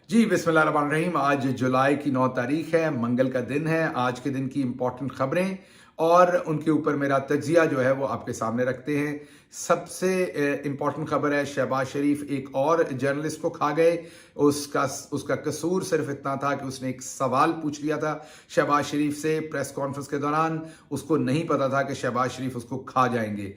जी बिस्मिल्लाहिर्रहमानिर्रहीम। आज जुलाई की 9 तारीख है, मंगल का दिन है। आज के दिन की इंपॉर्टेंट खबरें और उनके ऊपर मेरा तज्जिया जो है वो आपके सामने रखते हैं। सबसे इंपॉर्टेंट खबर है, शहबाज शरीफ एक और जर्नलिस्ट को खा गए। उसका कसूर सिर्फ इतना था कि उसने एक सवाल पूछ लिया था शहबाज शरीफ से प्रेस कॉन्फ्रेंस के दौरान। उसको नहीं पता था कि शहबाज शरीफ उसको खा जाएंगे।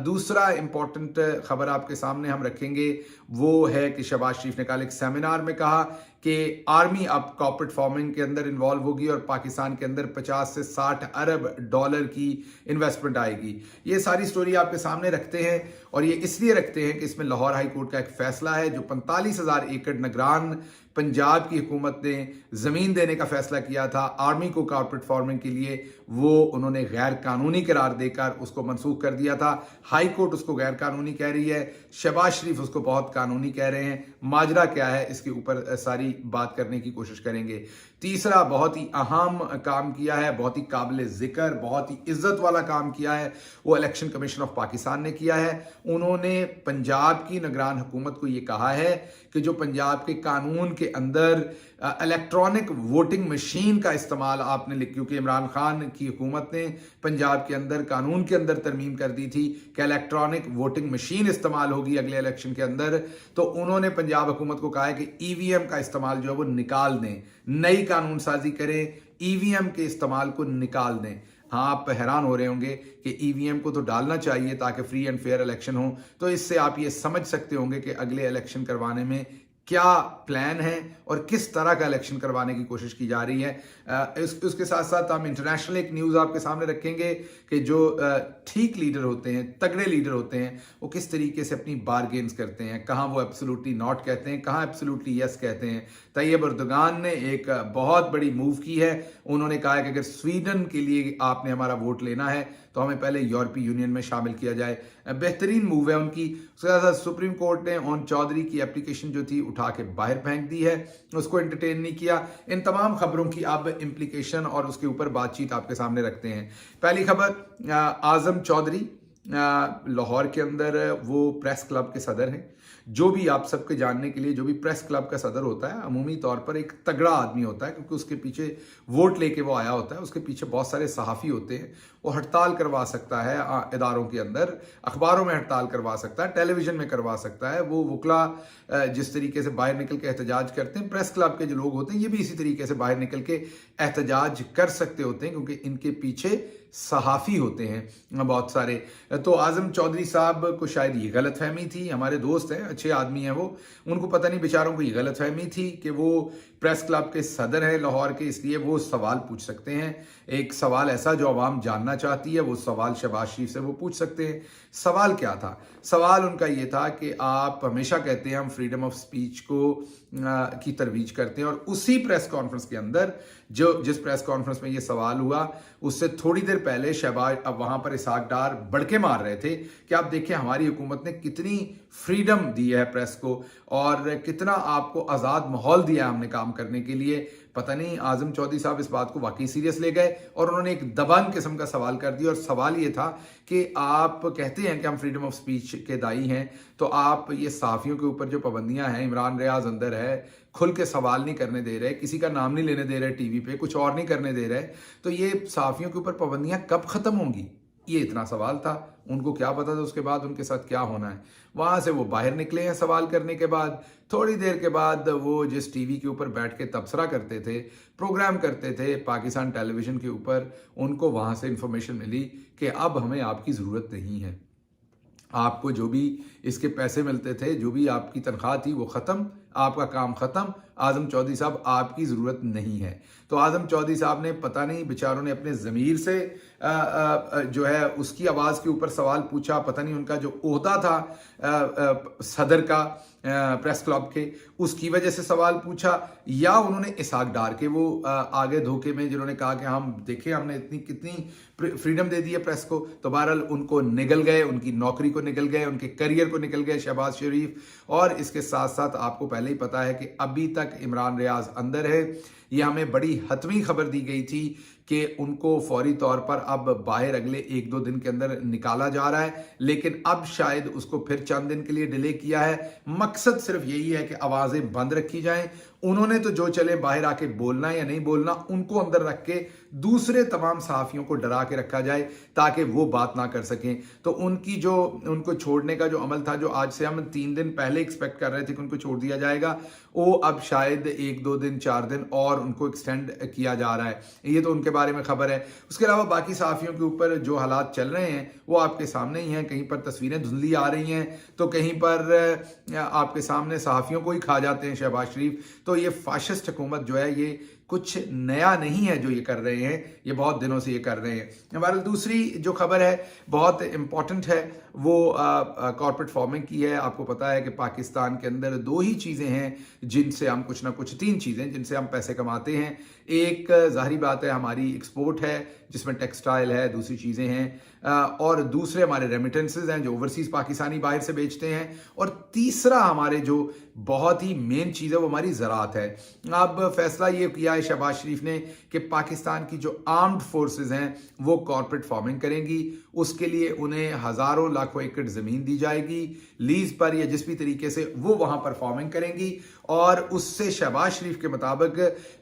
दूसरा इंपॉर्टेंट खबर आपके सामने हम रखेंगे, वो है कि शहबाज शरीफ ने कल एक सेमिनार में कहा कि आर्मी अब कॉर्पोरेट फार्मिंग के अंदर इन्वॉल्व होगी और पाकिस्तान के अंदर 50 से 60 अरब डॉलर की इन्वेस्टमेंट आएगी। ये सारी स्टोरी आपके सामने रखते हैं और ये इसलिए रखते हैं कि इसमें लाहौर हाई कोर्ट का एक फैसला है जो 45,000 एकड़ निगरान पंजाब की हुकूमत ने जमीन देने का फैसला किया था आर्मी को कॉर्पोरेट फार्मिंग के लिए, वो उन्होंने गैर कानूनी करार देकर उसको मनसूख कर दिया था। हाई कोर्ट उसको गैर कानूनी कह रही है, शहबाज शरीफ उसको बहुत कानूनी कह रहे हैं। माजरा क्या है, इसके ऊपर सारी बात करने की कोशिश करेंगे। तीसरा, बहुत ही अहम काम किया है, बहुत ही काबिल जिक्र, बहुत ही इज्जत वाला काम किया है, वो इलेक्शन कमीशन ऑफ पाकिस्तान ने किया है। उन्होंने पंजाब की निगरान हुकूमत को ये कहा है कि जो पंजाब के कानून के अंदर इलेक्ट्रॉनिक वोटिंग मशीन का इस्तेमाल आपने, क्योंकि इमरान खान की हुकूमत ने पंजाब के अंदर कानून के अंदर तरमीम कर दी थी कि इलेक्ट्रॉनिक वोटिंग मशीन इस्तेमाल होगी अगले इलेक्शन के अंदर, तो उन्होंने पंजाब हुकूमत को कहा है कि ईवीएम का इस्तेमाल जो है वो निकाल दें, नई कानून साजी करें, ईवीएम के इस्तेमाल को निकाल दें। हाँ, आप हैरान हो रहे होंगे कि ईवीएम को तो डालना चाहिए ताकि फ्री एंड फेयर इलेक्शन हो, तो इससे आप ये समझ सकते होंगे कि अगले इलेक्शन करवाने में क्या प्लान है और किस तरह का इलेक्शन करवाने की कोशिश की जा रही है। उसके साथ साथ हम इंटरनेशनल एक न्यूज़ आपके सामने रखेंगे कि जो ठीक लीडर होते हैं, तगड़े लीडर होते हैं, वो किस तरीके से अपनी बारगेन्स करते हैं, कहाँ वो एब्सोल्युटली नॉट कहते हैं, कहाँ एब्सोल्युटली यस कहते हैं। तैयब अर्दोगान ने एक बहुत बड़ी मूव की है। उन्होंने कहा है कि अगर स्वीडन के लिए आपने हमारा वोट लेना है तो हमें पहले यूरोपीय यूनियन में शामिल किया जाए। बेहतरीन मूव है उनकी। उसके साथ सुप्रीम कोर्ट ने ओन चौधरी की एप्लीकेशन जो थी उठा के बाहर फेंक दी है, उसको एंटरटेन नहीं किया। इन तमाम खबरों की अब इम्प्लीकेशन और उसके ऊपर बातचीत आपके सामने रखते हैं। पहली खबर, आजम चौधरी लाहौर के अंदर वो प्रेस क्लब के सदर हैं। जो भी आप सबके जानने के लिए, जो भी प्रेस क्लब का सदर होता है अमूमी तौर पर एक तगड़ा आदमी होता है, क्योंकि उसके पीछे वोट लेके वो आया होता है, उसके पीछे बहुत सारे सहाफ़ी होते हैं। वो हड़ताल करवा सकता है इदारों के अंदर, अखबारों में हड़ताल करवा सकता है, टेलीविजन में करवा सकता है। वो वकला जिस तरीके से बाहर निकल के एहतजाज करते हैं, प्रेस क्लब के जो लोग होते हैं ये भी इसी तरीके से बाहर निकल के एहतजाज कर सकते होते हैं, क्योंकि इनके पीछे सहाफ़ी होते हैं बहुत सारे। तो आज़म चौधरी साहब को शायद ये गलतफहमी थी, हमारे दोस्त हैं, अच्छे आदमी हैं वो, उनको पता नहीं बेचारों को ये गलतफहमी थी कि वो प्रेस क्लब के सदर हैं लाहौर के, इसलिए वो सवाल पूछ सकते हैं। एक सवाल ऐसा जो आवाम जानना चाहती है, वो सवाल शहबाज शरीफ से वो पूछ सकते हैं। सवाल क्या था? सवाल उनका ये था कि आप हमेशा कहते हैं हम फ्रीडम ऑफ स्पीच को की तरवीज करते हैं, और उसी प्रेस कॉन्फ्रेंस के अंदर जिस प्रेस कॉन्फ्रेंस में ये सवाल हुआ, उससे थोड़ी देर पहले शहबाज अब वहां पर इसहाक डार बड़के मार रहे थे कि आप देखिए हमारी हुकूमत ने कितनी फ्रीडम दी है प्रेस को और कितना आपको आज़ाद माहौल दिया है हमने काम करने के लिए। पता नहीं आज़म चौधरी साहब इस बात को वाकई सीरियस ले गए और उन्होंने एक दबंग किस्म का सवाल कर दिया, और सवाल ये था कि आप कहते हैं कि हम फ्रीडम ऑफ स्पीच के दाई हैं, तो आप ये सहाफ़ियों के ऊपर जो पाबंदियां हैं, इमरान रियाज अंदर है, खुल के सवाल नहीं करने दे रहे, किसी का नाम नहीं लेने दे रहे टीवी पे, कुछ और नहीं करने दे रहे, तो ये सहाफ़ियों के ऊपर पाबंदियां कब ख़त्म होंगी? ये इतना सवाल था। उनको क्या पता था उसके बाद उनके साथ क्या होना है। वहां से वो बाहर निकले हैं सवाल करने के बाद। थोड़ी देर के बाद वो जिस टीवी के ऊपर बैठ के तबसरा करते थे, प्रोग्राम करते थे पाकिस्तान टेलीविजन के ऊपर, उनको वहां से इंफॉर्मेशन मिली कि अब हमें आपकी ज़रूरत नहीं है, आपको जो भी इसके पैसे मिलते थे, जो भी आपकी तनख्वाह थी वो ख़त्म, आपका काम ख़त्म, आज़म चौधरी साहब आपकी ज़रूरत नहीं है। तो आज़म चौधरी साहब ने पता नहीं बेचारों ने अपने ज़मीर से जो है उसकी आवाज़ के ऊपर सवाल पूछा, पता नहीं उनका जो ओहदा था सदर का प्रेस क्लब के, उसकी वजह से सवाल पूछा, या उन्होंने इसहाक डार के वो आगे धोखे में जिन्होंने कहा कि हम देखें हमने इतनी कितनी फ्रीडम दे दी है प्रेस को, तो बहरहाल उनको निगल गए, उनकी नौकरी को निगल गए, उनके करियर को निकल गए शहबाज शरीफ। और इसके साथ साथ आपको पहले ही पता है कि अभी तक इमरान रियाज अंदर है। ये हमें बड़ी हतमी खबर दी गई थी कि उनको फौरी तौर पर अब बाहर अगले 1-2 दिन के अंदर निकाला जा रहा है, लेकिन अब शायद उसको फिर चंद दिन के लिए डिले किया है। मकसद सिर्फ यही है कि आवाज़ें बंद रखी जाएं। उन्होंने तो जो चले बाहर आके बोलना या नहीं बोलना, उनको अंदर रख के दूसरे तमाम सहाफ़ियों को डरा के रखा जाए ताकि वो बात ना कर सकें। तो उनको छोड़ने का जो अमल था, जो आज से हम 3 दिन पहले एक्सपेक्ट कर रहे थे कि उनको छोड़ दिया जाएगा, वो अब शायद 1-2 दिन 4 दिन और उनको एक्सटेंड किया जा रहा है। ये तो उनके बारे में खबर है। उसके अलावा बाकी सहाफ़ियों के ऊपर जो हालात चल रहे हैं वो आपके सामने ही हैं। कहीं पर तस्वीरें धुंधली आ रही हैं तो कहीं पर आपके सामने सहाफ़ियों को ही खा जाते हैं शहबाज शरीफ। तो ये फाशिस्ट हुकूमत जो है, ये कुछ नया नहीं है जो ये कर रहे हैं, ये बहुत दिनों से ये कर रहे हैं। हमारी दूसरी जो खबर है बहुत इंपॉर्टेंट है, वो कॉर्पोरेट फार्मिंग की है। आपको पता है कि पाकिस्तान के अंदर 2 ही चीज़ें हैं जिनसे हम कुछ ना कुछ 3 चीज़ें जिनसे हम पैसे कमाते हैं। एक ज़ाहिरी बात है हमारी एक्सपोर्ट है जिसमें टेक्सटाइल है, दूसरी चीज़ें हैं, और दूसरे हमारे रेमिटेंसेज हैं जो ओवरसीज़ पाकिस्तानी बाहर से बेचते हैं, और तीसरा हमारे जो बहुत ही मेन चीज़ है वो हमारी ज़राअत है। अब फैसला ये किया है शहबाज शरीफ ने कि पाकिस्तान की जो आर्म्ड फोर्सेस हैं वो कॉर्पोरेट फार्मिंग करेंगी। उसके लिए उन्हें हज़ारों लाखों एकड़ ज़मीन दी जाएगी लीज पर या जिस भी तरीके से वो वहाँ पर फार्मिंग करेंगी, और उससे शहबाज शरीफ के मुताबिक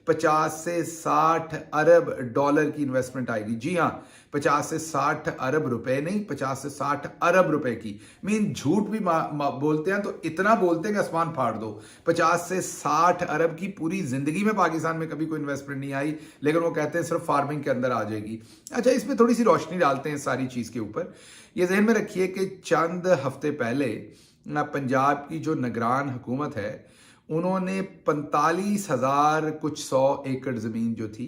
50 से 60 अरब डॉलर की इन्वेस्टमेंट आएगी। जी हाँ, 50 से 60 अरब रुपए नहीं, 50 से 60 अरब रुपए की। मीन झूठ भी बोलते हैं तो इतना बोलते हैं कि आसमान फाड़ दो। 50 से 60 अरब की पूरी जिंदगी में पाकिस्तान में कभी कोई इन्वेस्टमेंट नहीं आई, लेकिन वो कहते हैं सिर्फ फार्मिंग के अंदर आ जाएगी। अच्छा, इसमें थोड़ी सी रोशनी डालते हैं सारी चीज के ऊपर। ये जहन में रखिए कि चंद हफ्ते पहले पंजाब की जो निगरान हुकूमत है उन्होंने 45,000 कुछ 100 एकड़ जमीन जो थी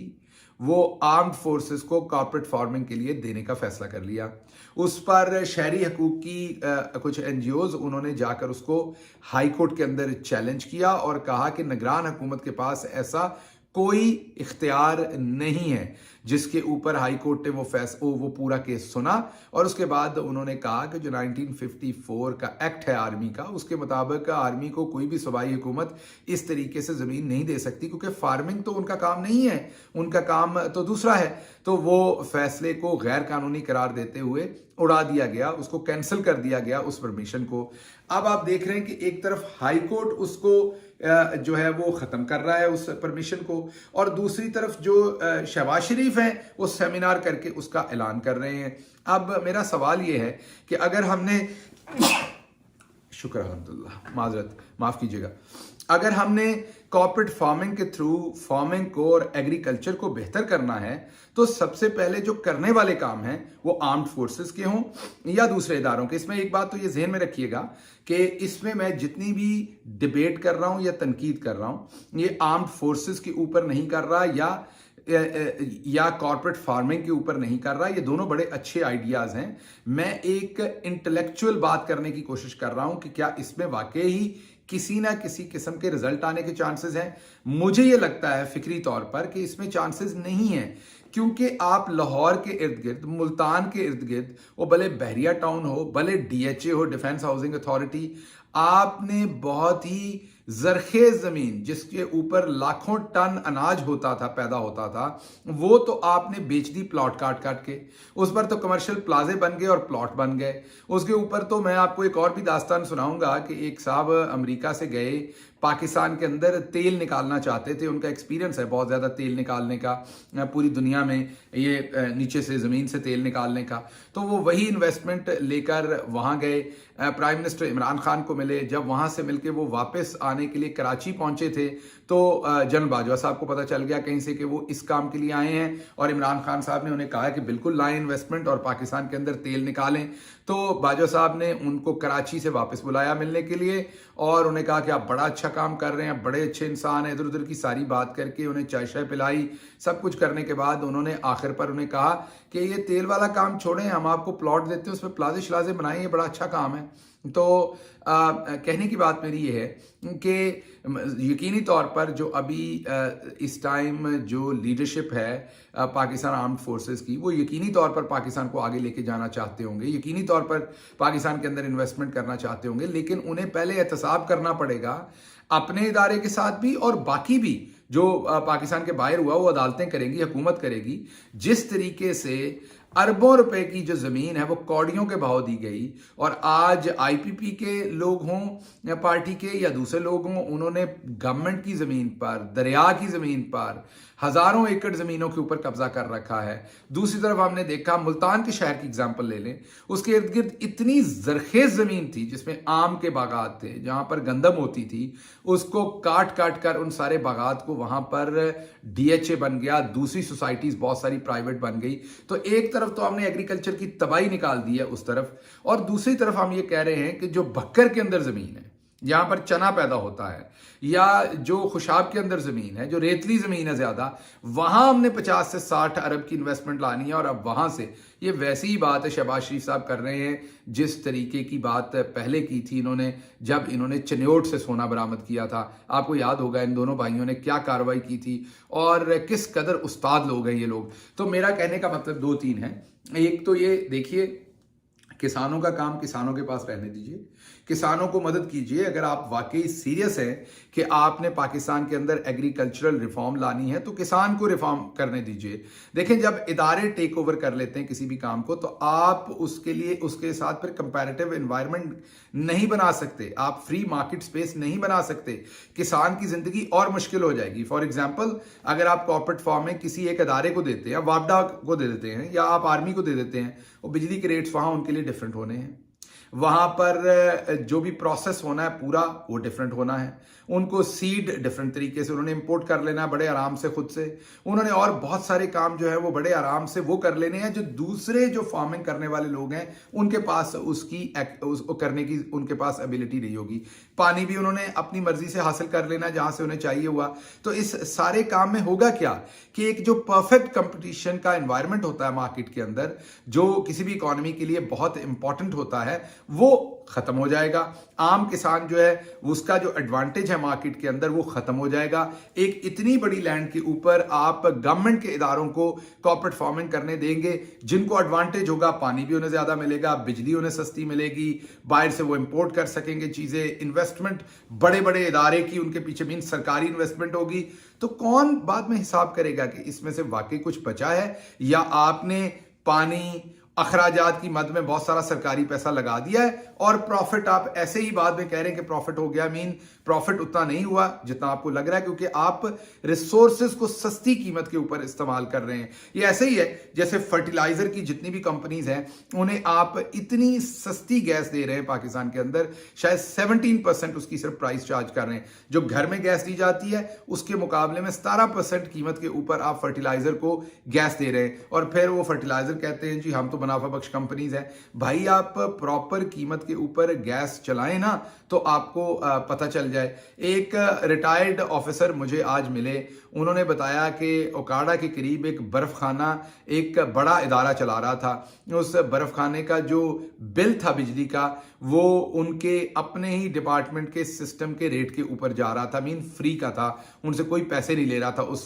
वो आर्म्ड फोर्सेस को कॉर्पोरेट फार्मिंग के लिए देने का फैसला कर लिया। उस पर शहरी हकूक की कुछ एनजीओज उन्होंने जाकर उसको हाई कोर्ट के अंदर चैलेंज किया और कहा कि निगरान हुकूमत के पास ऐसा कोई इख्तियार नहीं है, जिसके ऊपर हाई कोर्ट ने वो पूरा केस सुना और उसके बाद उन्होंने कहा कि जो 1954 का एक्ट है आर्मी का, उसके मुताबिक आर्मी को कोई भी सूबाई हुकूमत इस तरीके से ज़मीन नहीं दे सकती, क्योंकि फार्मिंग तो उनका काम नहीं है, उनका काम तो दूसरा है। तो वो फैसले को गैर कानूनी करार देते हुए उड़ा दिया गया, उसको कैंसिल कर दिया गया उस परमिशन को। अब आप देख रहे हैं कि एक तरफ हाई कोर्ट उसको जो है वो ख़त्म कर रहा है उस परमिशन को, और दूसरी तरफ जो शहबाज शरीफ हैं वो सेमिनार करके उसका ऐलान कर रहे हैं। अब मेरा सवाल ये है कि अगर हमने शुक्र अल्हम्दुलिल्लाह, माफ़ कीजिएगा, अगर हमने कॉर्पोरेट फार्मिंग के थ्रू फार्मिंग को और एग्रीकल्चर को बेहतर करना है तो सबसे पहले जो करने वाले काम हैं वो आर्म्ड फोर्सेस के हों या दूसरे इदारों के। इसमें एक बात तो ये जहन में रखिएगा कि इसमें मैं जितनी भी डिबेट कर रहा हूं या तनकीद कर रहा हूं ये आर्म्ड फोर्सेस के ऊपर नहीं कर रहा या कॉर्पोरेट फार्मिंग के ऊपर नहीं कर रहा। ये दोनों बड़े अच्छे आइडियाज हैं। मैं एक इंटेलेक्चुअल बात करने की कोशिश कर रहा हूं कि क्या इसमें वाकई ही किसी ना किसी किस्म के रिजल्ट आने के चांसेस हैं। मुझे ये लगता है फिक्री तौर पर कि इसमें चांसेस नहीं है, क्योंकि आप लाहौर के इर्द गिर्द, मुल्तान के इर्द गिर्द, वो भले बहरिया टाउन हो, भले डीएचए हो, डिफेंस हाउसिंग अथॉरिटी, आपने बहुत ही जरखेज जमीन जिसके ऊपर लाखों टन अनाज होता था, पैदा होता था, वो तो आपने बेच दी प्लॉट काट काट के। उस पर तो कमर्शियल प्लाजे बन गए और प्लॉट बन गए। उसके ऊपर तो मैं आपको एक और भी दास्तान सुनाऊंगा कि एक साहब अमेरिका से गए, पाकिस्तान के अंदर तेल निकालना चाहते थे। उनका एक्सपीरियंस है बहुत ज़्यादा तेल निकालने का, पूरी दुनिया में ये नीचे से ज़मीन से तेल निकालने का। तो वो वही इन्वेस्टमेंट लेकर वहाँ गए, प्राइम मिनिस्टर इमरान खान को मिले। जब वहाँ से मिलके वो वापस आने के लिए कराची पहुँचे थे तो जनरल बाजवा साहब को पता चल गया कहीं से कि वो इस काम के लिए आए हैं, और इमरान खान साहब ने उन्हें कहा कि बिल्कुल लाएं इन्वेस्टमेंट और पाकिस्तान के अंदर तेल निकालें। तो बाजवा साहब ने उनको कराची से वापस बुलाया मिलने के लिए और उन्हें कहा कि आप बड़ा अच्छा काम कर रहे हैं, बड़े अच्छे इंसान हैं। इधर उधर की सारी बात करके उन्हें चाय शाय पिलाई। सब कुछ करने के बाद उन्होंने आखिर पर उन्हें कहा कि ये तेल वाला काम छोड़ें, हम आपको प्लॉट देते हैं, उसमें प्लाजे शलाजे बनाएं, ये बड़ा अच्छा काम है। तो कहने की बात मेरी ये है कि यकीनी तौर पर जो अभी इस टाइम जो लीडरशिप है पाकिस्तान आर्म्ड फोर्सेस की, वो यकीनी तौर पर पाकिस्तान को आगे लेके जाना चाहते होंगे, यकीनी तौर पर पाकिस्तान के अंदर इन्वेस्टमेंट करना चाहते होंगे, लेकिन उन्हें पहले एहतसाब करना पड़ेगा अपने इदारे के साथ भी और बाकी भी जो पाकिस्तान के बाहर हुआ वो अदालतें करेंगी, हुकूमत करेगी। जिस तरीके से अरबों रुपए की जो जमीन है वो कौड़ियों के भाव दी गई, और आज आईपीपी के लोग हों या पार्टी के या दूसरे लोग हों, उन्होंने गवर्नमेंट की जमीन पर, दरिया की जमीन पर हजारों एकड़ जमीनों के ऊपर कब्जा कर रखा है। दूसरी तरफ हमने देखा मुल्तान के शहर की एग्जांपल ले लें, उसके इर्द गिर्द इतनी जरखेज जमीन थी जिसमें आम के बागात थे, जहां पर गंदम होती थी, उसको काट काट कर उन सारे बागात को वहां पर डीएचए बन गया, दूसरी सोसाइटीज बहुत सारी प्राइवेट बन गई। तो एक तरफ तो हमने एग्रीकल्चर की तबाही निकाल दी है उस तरफ, और दूसरी तरफ हम ये कह रहे हैं कि जो बक्कर के अंदर जमीन है, जहां पर चना पैदा होता है, या जो खुशाब के अंदर जमीन है, जो रेतली जमीन है ज्यादा, वहां हमने 50 से 60 अरब की इन्वेस्टमेंट लानी है। और अब वहां से ये वैसी ही बात है शहबाज शरीफ साहब कर रहे हैं जिस तरीके की बात पहले की थी इन्होंने, जब इन्होंने चन्योट से सोना बरामद किया था। आपको याद होगा इन दोनों भाइयों ने क्या कार्रवाई की थी और किस कदर उस्ताद लोग हैं ये लोग। तो मेरा कहने का मतलब 2-3 है। एक तो ये देखिए, किसानों का काम किसानों के पास रहने दीजिए, किसानों को मदद कीजिए। अगर आप वाकई सीरियस हैं कि आपने पाकिस्तान के अंदर एग्रीकल्चरल रिफॉर्म लानी है तो किसान को रिफॉर्म करने दीजिए। देखें, जब इदारे टेक ओवर कर लेते हैं किसी भी काम को, तो आप उसके लिए उसके साथ फिर कंपैरेटिव एनवायरनमेंट नहीं बना सकते, आप फ्री मार्केट स्पेस नहीं बना सकते। किसान की जिंदगी और मुश्किल हो जाएगी। फॉर एग्जाम्पल, अगर आप कॉर्पोरेट फॉर्म में किसी एक अदारे को देते हैं, वापडा को दे देते हैं या आप आर्मी को दे देते हैं, और बिजली के रेट्स वहां उनके लिए डिफरेंट होने हैं, वहां पर जो भी प्रोसेस होना है पूरा वो डिफरेंट होना है, उनको सीड डिफरेंट तरीके से उन्होंने इंपोर्ट कर लेना है बड़े आराम से खुद से, उन्होंने और बहुत सारे काम जो है वो बड़े आराम से वो कर लेने हैं जो दूसरे जो फार्मिंग करने वाले लोग हैं उनके पास उसको करने की उनके पास एबिलिटी नहीं होगी। पानी भी उन्होंने अपनी मर्जी से हासिल कर लेना जहां से उन्हें चाहिए हुआ। तो इस सारे काम में होगा क्या कि एक जो परफेक्ट कंपटीशन का एनवायरनमेंट होता है मार्केट के अंदर, जो किसी भी इकोनॉमी के लिए बहुत इंपॉर्टेंट होता है, वो खत्म हो जाएगा। आम किसान जो है उसका जो एडवांटेज है मार्केट के अंदर वो खत्म हो जाएगा। एक इतनी बड़ी लैंड के ऊपर आप गवर्नमेंट के इदारों को कॉर्पोरेट फार्मिंग करने देंगे, जिनको एडवांटेज होगा, पानी भी उन्हें ज्यादा मिलेगा, बिजली उन्हें सस्ती मिलेगी, बाहर से वो इंपोर्ट कर सकेंगे चीजें, इन्वेस्टमेंट बड़े बड़े इदारे की उनके पीछे मीन सरकारी इन्वेस्टमेंट होगी। तो कौन बाद में हिसाब करेगा कि इसमें से वाकई कुछ बचा है या आपने पानी अखराजात की मद में बहुत सारा सरकारी पैसा लगा दिया है और प्रॉफिट आप ऐसे ही बाद में कह रहे हैं कि प्रॉफिट हो गया। मीन प्रॉफिट उतना नहीं हुआ जितना आपको लग रहा है, क्योंकि आप रिसोर्सेज को सस्ती कीमत के ऊपर इस्तेमाल कर रहे हैं। ये ऐसे ही है जैसे फर्टिलाइजर की जितनी भी कंपनीज हैं उन्हें आप इतनी सस्ती गैस दे रहे हैं पाकिस्तान के अंदर, शायद 17% उसकी सिर्फ प्राइस चार्ज कर रहे हैं। जो घर में गैस दी जाती है उसके मुकाबले में 17% कीमत के ऊपर आप फर्टिलाइजर को गैस दे रहे हैं, और फिर वो फर्टिलाइजर कहते हैं जी हम तो मुनाफा बख्श कंपनीज है। भाई आप प्रॉपर कीमत के ऊपर गैस चलाएं ना तो आपको पता चल जाए। एक रिटायर्ड ऑफिसर मुझे आज मिले, उन्होंने बताया कि ओकाड़ा के करीब एक बर्फ खाना एक बड़ा इदारा चला रहा था। उस बर्फ खाने का जो बिल था बिजली का वो उनके अपने ही डिपार्टमेंट के सिस्टम के रेट के ऊपर जा रहा था, मीन फ्री का था, उनसे कोई पैसे नहीं ले रहा था उस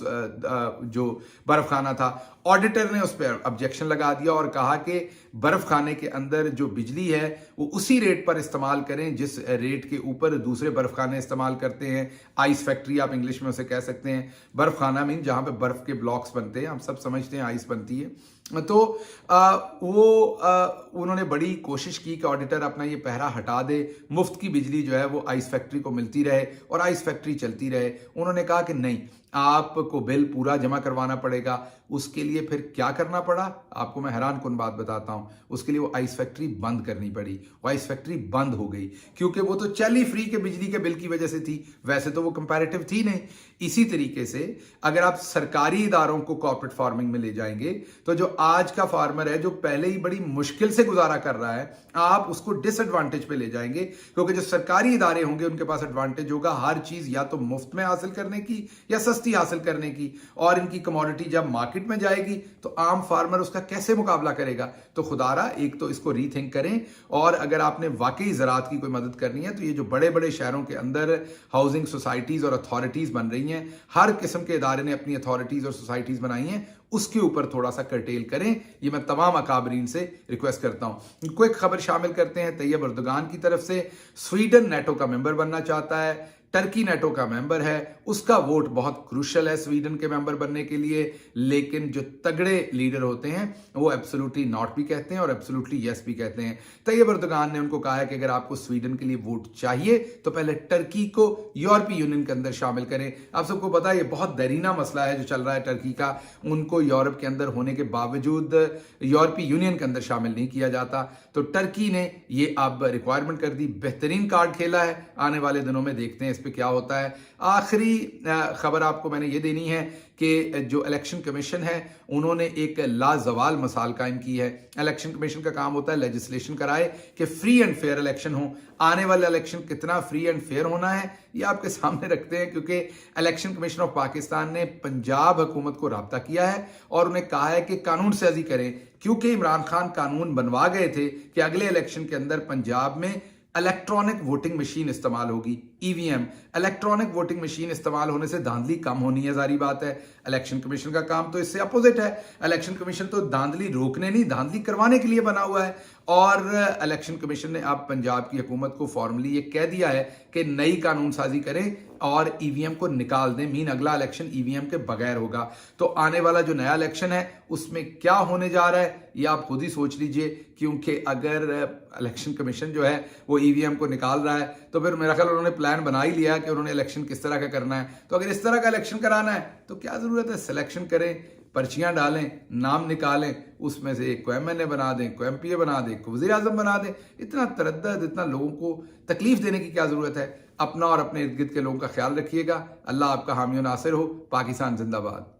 जो बर्फ खाना था। ऑडिटर ने उस पर ऑब्जेक्शन लगा दिया और कहा कि बर्फ खाने के अंदर जो बिजली है वो उसी रेट पर इस्तेमाल करें जिस रेट के ऊपर दूसरे बर्फ खाने इस्तेमाल करते हैं। आइस फैक्ट्री आप इंग्लिश में उसे कह सकते हैं। बर्फ खाना मीन जहां पे बर्फ के ब्लॉक्स बनते हैं, हम सब समझते हैं आइस बनती है। तो उन्होंने बड़ी कोशिश की कि ऑडिटर अपना ये पहरा हटा दे, मुफ्त की बिजली जो है वो आइस फैक्ट्री को मिलती रहे और आइस फैक्ट्री चलती रहे। उन्होंने कहा कि नहीं, आपको बिल पूरा जमा करवाना पड़ेगा। उसके लिए फिर क्या करना पड़ा आपको मैं हैरान कुन बात बताता हूं। उसके लिए वो आइस फैक्ट्री बंद करनी पड़ी। वो आइस फैक्ट्री बंद हो गई क्योंकि वो तो चल ही फ्री के बिजली के बिल की वजह से थी, वैसे तो वो कंपैरेटिव थी नहीं। इसी तरीके से अगर आप सरकारी इदारों को कॉर्पोरेट फार्मिंग में ले जाएंगे तो जो आज का फार्मर है जो पहले ही बड़ी मुश्किल से गुजारा कर रहा है, आप उसको डिसएडवांटेज पे ले जाएंगे, क्योंकि जो सरकारी इदारे होंगे उनके पास एडवांटेज होगा हर चीज या तो मुफ्त में हासिल करने की या सस्ती हासिल करने की। और इनकी कमोडिटी जब मार्केट में जाएगी तो आम फार्मर उसका कैसे मुकाबला करेगा। तो खुदारा एक तो इसको रीथिंक करें, और अगर आपने वाकई ज़राअत की कोई मदद करनी है तो ये जो बड़े बड़े शहरों के अंदर हाउसिंग सोसाइटीज और अथॉरिटीज बन रही हैं, हर किस्म के इदारे ने अपनी अथॉरिटीज और सोसाइटीज बनाई हैं, उसके ऊपर थोड़ा सा कर्टेल करें। ये मैं तमाम अकाबरीन से रिक्वेस्ट करता हूं। क्विक खबर शामिल करते हैं। तैयब अर्दोगान की तरफ से स्वीडन नेटो का मेंबर बनना चाहता है। टर्की नेटो का मेंबर है, उसका वोट बहुत क्रूशल है स्वीडन के मेंबर बनने के लिए। लेकिन जो तगड़े लीडर होते हैं वो एब्सोल्युटली नॉट भी कहते हैं और एब्सोल्युटली यस भी कहते हैं। तैयब अर्दोगान ने उनको कहा है कि अगर आपको स्वीडन के लिए वोट चाहिए तो पहले टर्की को यूरोपीय यूनियन के अंदर शामिल करें। आप सबको पता है ये बहुत दरीना मसला है जो चल रहा है टर्की का, उनको यूरोप के अंदर होने के बावजूद यूरोपीय यूनियन के अंदर शामिल नहीं किया जाता। तो टर्की ने ये अब रिक्वायरमेंट कर दी। बेहतरीन कार्ड खेला है, आने वाले दिनों में देखते हैं इस पे क्या होता है। आखिरी खबर आपको मैंने ये देनी है कि जो इलेक्शन कमीशन है उन्होंने एक लाजवाल मिसाल कायम की है। इलेक्शन कमीशन का काम होता है लेजिस्लेशन कराए कि फ्री एंड फेयर इलेक्शन हो। आने वाला इलेक्शन कितना फ्री एंड फेयर होना है ये आपके सामने रखते हैं, क्योंकि इलेक्शन कमीशन ऑफ पाकिस्तान ने पंजाब हुकूमत को राब्ता किया है और उन्हें कहा है कि कानून साजी करें, क्योंकि इमरान खान कानून बनवा गए थे कि अगले इलेक्शन के अंदर पंजाब में इलेक्ट्रॉनिक वोटिंग मशीन इस्तेमाल होगी, ईवीएम। इलेक्ट्रॉनिक वोटिंग मशीन इस्तेमाल होने से धांधली कम होनी है, जारी बात है। इलेक्शन कमीशन का काम तो इससे अपोजिट है। इलेक्शन कमीशन तो धांधली रोकने नहीं, धांधली करवाने के लिए बना हुआ है। और इलेक्शन कमीशन ने अब पंजाब की हुकूमत को फॉर्मली ये कह दिया है कि नई कानून साजी करें और ईवीएम को निकाल दें। मीन अगला इलेक्शन ईवीएम के बगैर होगा। तो आने वाला जो नया इलेक्शन है उसमें क्या होने जा रहा है ये आप खुद ही सोच लीजिए, क्योंकि अगर इलेक्शन कमीशन जो है वो ईवीएम को निकाल रहा है तो फिर मेरा ख्याल उन्होंने प्लान बना ही लिया कि उन्होंने इलेक्शन किस तरह का करना है। तो अगर इस तरह का इलेक्शन कराना है तो क्या जरूरत है, सिलेक्शन करें, पर्चियां डालें, नाम निकालें, उसमें से एक को एमएनए बना दें, को एमपीए बना दें, को वजीर आजम बना दें। इतना तरद्दद, इतना लोगों को तकलीफ देने की क्या जरूरत है। अपना और अपने इर्द गिर्द के लोगों का ख्याल रखिएगा। अल्लाह आपका हामी और नासिर हो। पाकिस्तान जिंदाबाद।